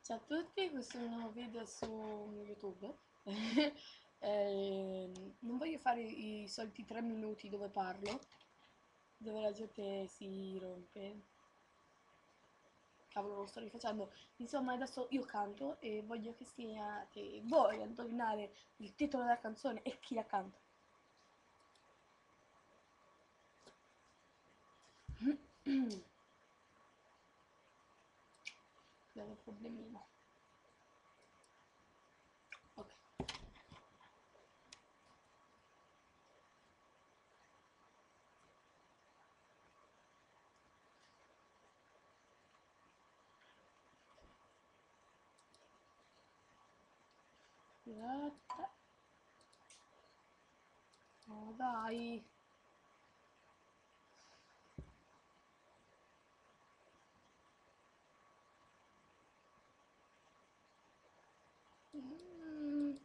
Ciao a tutti, questo è un nuovo video su YouTube. Non voglio fare i soliti 3 minuti dove parlo, dove la gente si rompe. Cavolo, lo sto rifacendo. Insomma, adesso io canto e voglio che siate voi a indovinare il titolo della canzone e chi la canta. Abbiamo un problemino. Ok. Aspetta. Oh, dai. Mm.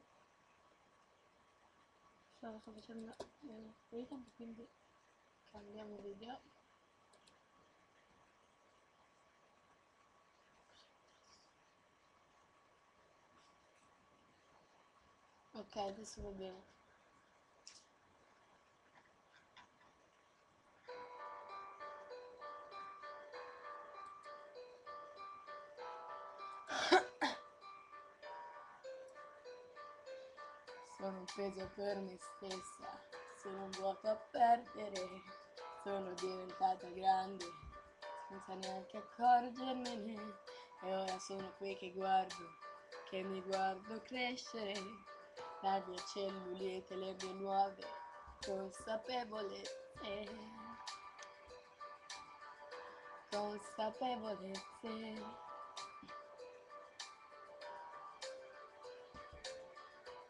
Sto facendo video, quindi cambiamo video. Ok, adesso va bene. Sono un peso per me stessa, sono un vuoto a perdere, sono diventata grande, senza neanche accorgermene, e ora sono qui che mi guardo crescere, la mia cellulite, le mie nuove consapevolezze, consapevolezze.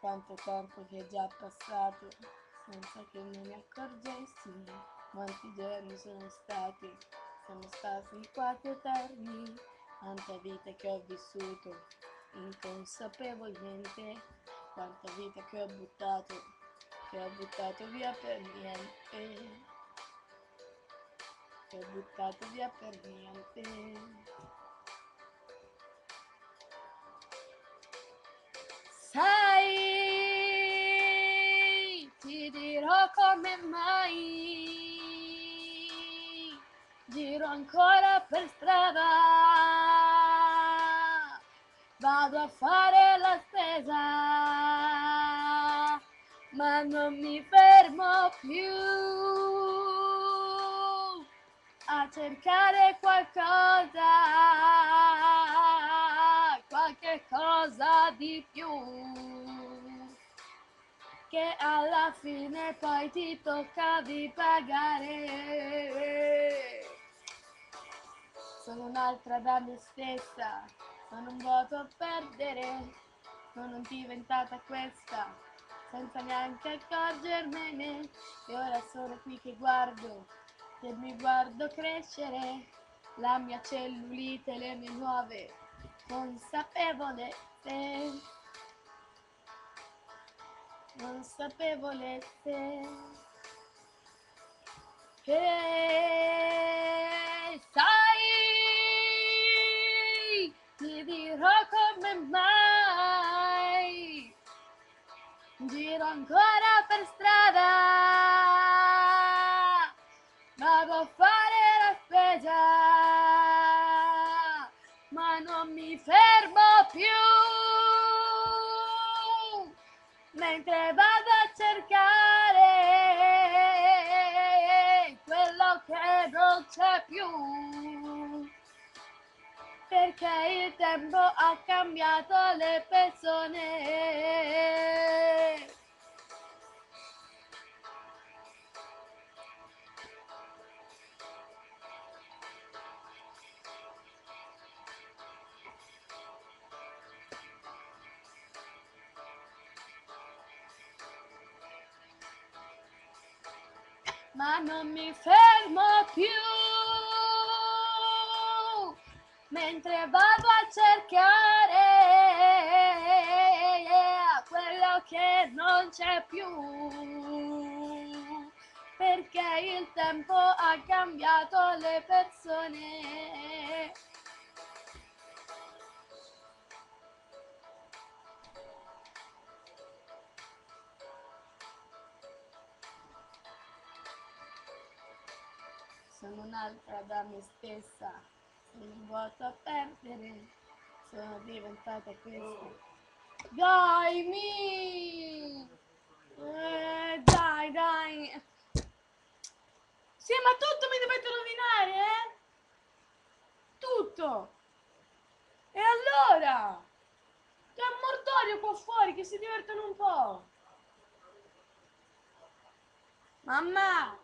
Quanto tempo che è già passato senza che me ne accorgessi, quanti giorni sono stati, siamo stati quasi eterni, quanta vita che ho vissuto inconsapevolmente, quanta vita che ho buttato via per niente, che ho buttato via per niente. Sai, ti dirò come mai, giro ancora per strada, vado a fare la spesa, ma non mi fermo più a cercare qualcosa, qualche cosa di più, che alla fine poi ti tocca di pagare. Sono un'altra da me stessa, sono un vuoto a perdere, sono diventata questa, senza neanche accorgermene, e ora sono qui che mi guardo crescere, la mia cellulite, le mie nuove consapevolezze, consapevolezze, che sai, ti dirò come mai, giro ancora per strada, vado a fare la spesa, ma non mi fermo più, mentre vado a cercare quello che non c'è più, perché il tempo ha cambiato le persone. Ma non mi fermo più, mentre vado a cercare quello che non c'è più, perché il tempo ha cambiato le persone. sono un'altra da me stessa, sono un vuoto a perdere, sono diventata questa. Dai, dai, dai. Sì, ma tutto mi dovete rovinare, eh? Tutto. E allora? C'è un mortorio qua fuori, che si divertono un po'. Mamma!